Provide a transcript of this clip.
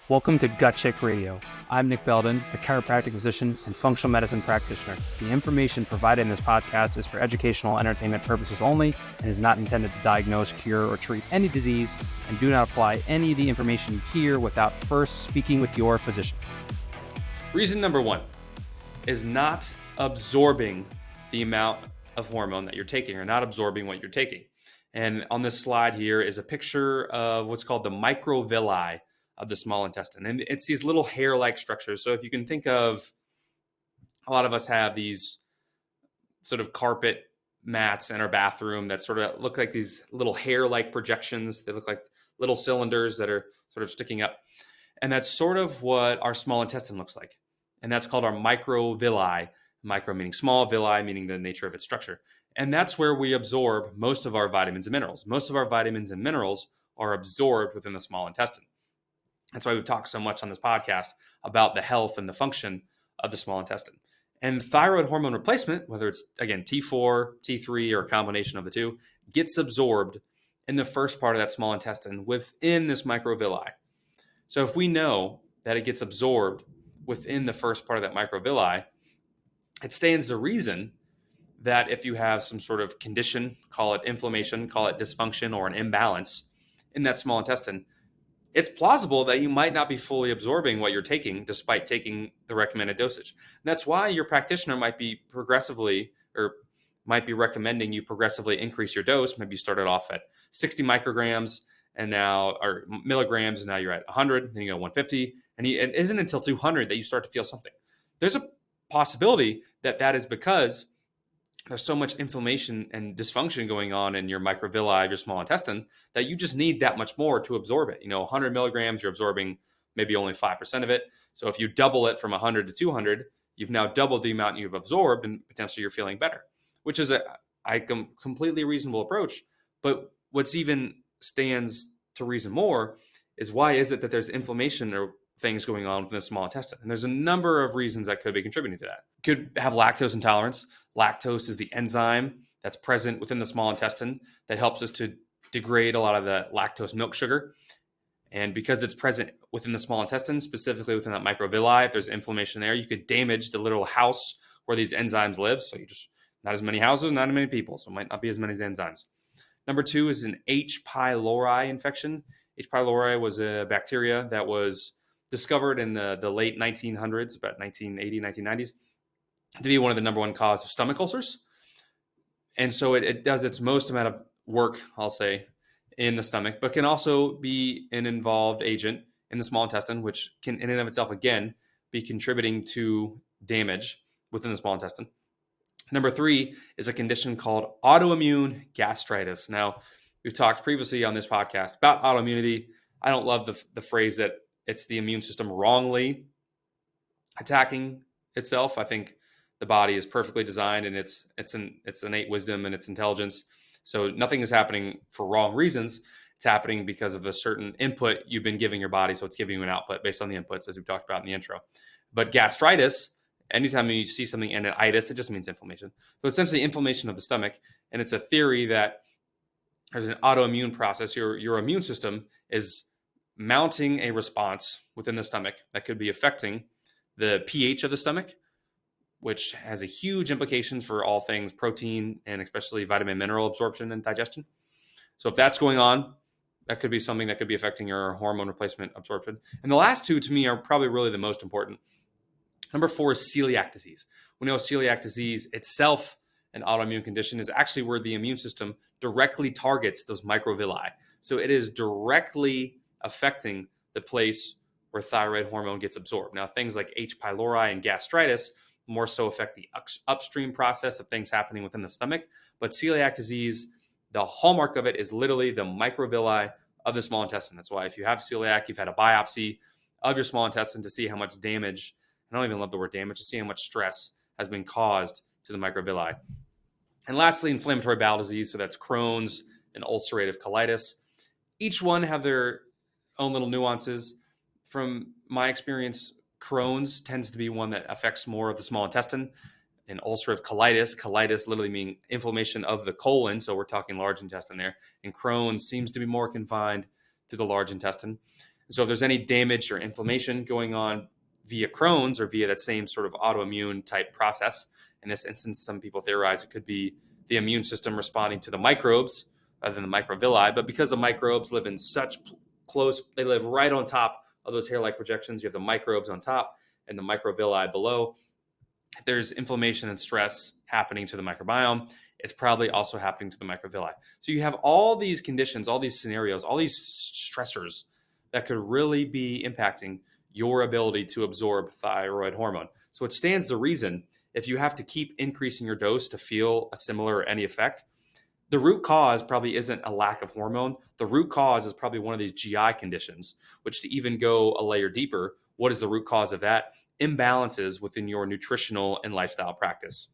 Welcome to Gut Check Radio. I'm Nick Belden, a chiropractic physician and functional medicine practitioner. The information provided in this podcast is for educational entertainment purposes only and is not intended to diagnose, cure, or treat any disease, and do not apply any of the information you hear without first speaking with your physician. Reason number one is not absorbing the amount of hormone that you're taking, or not absorbing what you're taking. And on this slide here is a picture of what's called the microvilli of the small intestine. And it's these little hair-like structures. So if you can think of, a lot of us have these sort of carpet mats in our bathroom that sort of look like these little hair-like projections. They look like little cylinders that are sort of sticking up. And that's sort of what our small intestine looks like. And that's called our microvilli. Micro meaning small, villi meaning the nature of its structure. And that's where we absorb most of our vitamins and minerals. Most of our vitamins and minerals are absorbed within the small intestine. That's why we've talked so much on this podcast about the health and the function of the small intestine. And thyroid hormone replacement, whether it's, again, T4, T3, or a combination of the two, gets absorbed in the first part of that small intestine within this microvilli. So if we know that it gets absorbed within the first part of that microvilli, it stands to reason that if you have some sort of condition, call it inflammation, call it dysfunction, or an imbalance in that small intestine, it's plausible that you might not be fully absorbing what you're taking despite taking the recommended dosage. And that's why your practitioner might be recommending you progressively increase your dose. Maybe you started off at 60 micrograms or milligrams, and now you're at 100, then you go 150, and it isn't until 200 that you start to feel something. There's a possibility that is because there's so much inflammation and dysfunction going on in your microvilli of your small intestine that you just need that much more to absorb it. 100 milligrams, you're absorbing maybe only 5% of it. So if you double it from 100 to 200, you've now doubled the amount you've absorbed, and potentially you're feeling better, which is a completely reasonable approach. But what's even stands to reason more is, why is it that there's inflammation or things going on within the small intestine? And there's a number of reasons that could be contributing to that. Could have lactose intolerance. Lactose is the enzyme that's present within the small intestine that helps us to degrade a lot of the lactose milk sugar. And because it's present within the small intestine, specifically within that microvilli, if there's inflammation there, you could damage the literal house where these enzymes live. So not as many houses, not as many people. So it might not be as many enzymes. Number two is an H. pylori infection. H. pylori was a bacteria that was discovered in the late 1900s, about 1980, 1990s, to be one of the number one cause of stomach ulcers. And so it does its most amount of work, I'll say, in the stomach, but can also be an involved agent in the small intestine, which can in and of itself, again, be contributing to damage within the small intestine. Number three is a condition called autoimmune gastritis. Now, we've talked previously on this podcast about autoimmunity. I don't love the phrase that it's the immune system wrongly attacking itself. I think the body is perfectly designed, and its innate wisdom and its intelligence. So nothing is happening for wrong reasons. It's happening because of a certain input you've been giving your body. So it's giving you an output based on the inputs, as we've talked about in the intro. But gastritis, anytime you see something in an itis, it just means inflammation. So essentially inflammation of the stomach. And it's a theory that there's an autoimmune process. Your immune system is mounting a response within the stomach that could be affecting the pH of the stomach, which has a huge implications for all things protein and especially vitamin mineral absorption and digestion. So if that's going on, that could be something that could be affecting your hormone replacement absorption. And the last two, to me, are probably really the most important. Number four is celiac disease. We know celiac disease itself, an autoimmune condition, is actually where the immune system directly targets those microvilli. So it is directly affecting the place where thyroid hormone gets absorbed. Now, things like H. pylori and gastritis more so affect the upstream process of things happening within the stomach. But celiac disease, the hallmark of it is literally the microvilli of the small intestine. That's why if you have celiac, you've had a biopsy of your small intestine to see how much damage, I don't even love the word damage, to see how much stress has been caused to the microvilli. And lastly, inflammatory bowel disease. So that's Crohn's and ulcerative colitis. Each one have their own little nuances. From my experience, Crohn's tends to be one that affects more of the small intestine. And ulcerative colitis literally meaning inflammation of the colon. So we're talking large intestine there. And Crohn's seems to be more confined to the large intestine. So if there's any damage or inflammation going on via Crohn's or via that same sort of autoimmune type process, in this instance, some people theorize it could be the immune system responding to the microbes rather than the microvilli. But because the microbes live in such close, they live right on top of those hair-like projections. You have the microbes on top and the microvilli below. If there's inflammation and stress happening to the microbiome, it's probably also happening to the microvilli. So you have all these conditions, all these scenarios, all these stressors that could really be impacting your ability to absorb thyroid hormone. So it stands to reason, if you have to keep increasing your dose to feel a similar or any effect, the root cause probably isn't a lack of hormone. The root cause is probably one of these GI conditions, which, to even go a layer deeper, what is the root cause of that? Imbalances within your nutritional and lifestyle practice.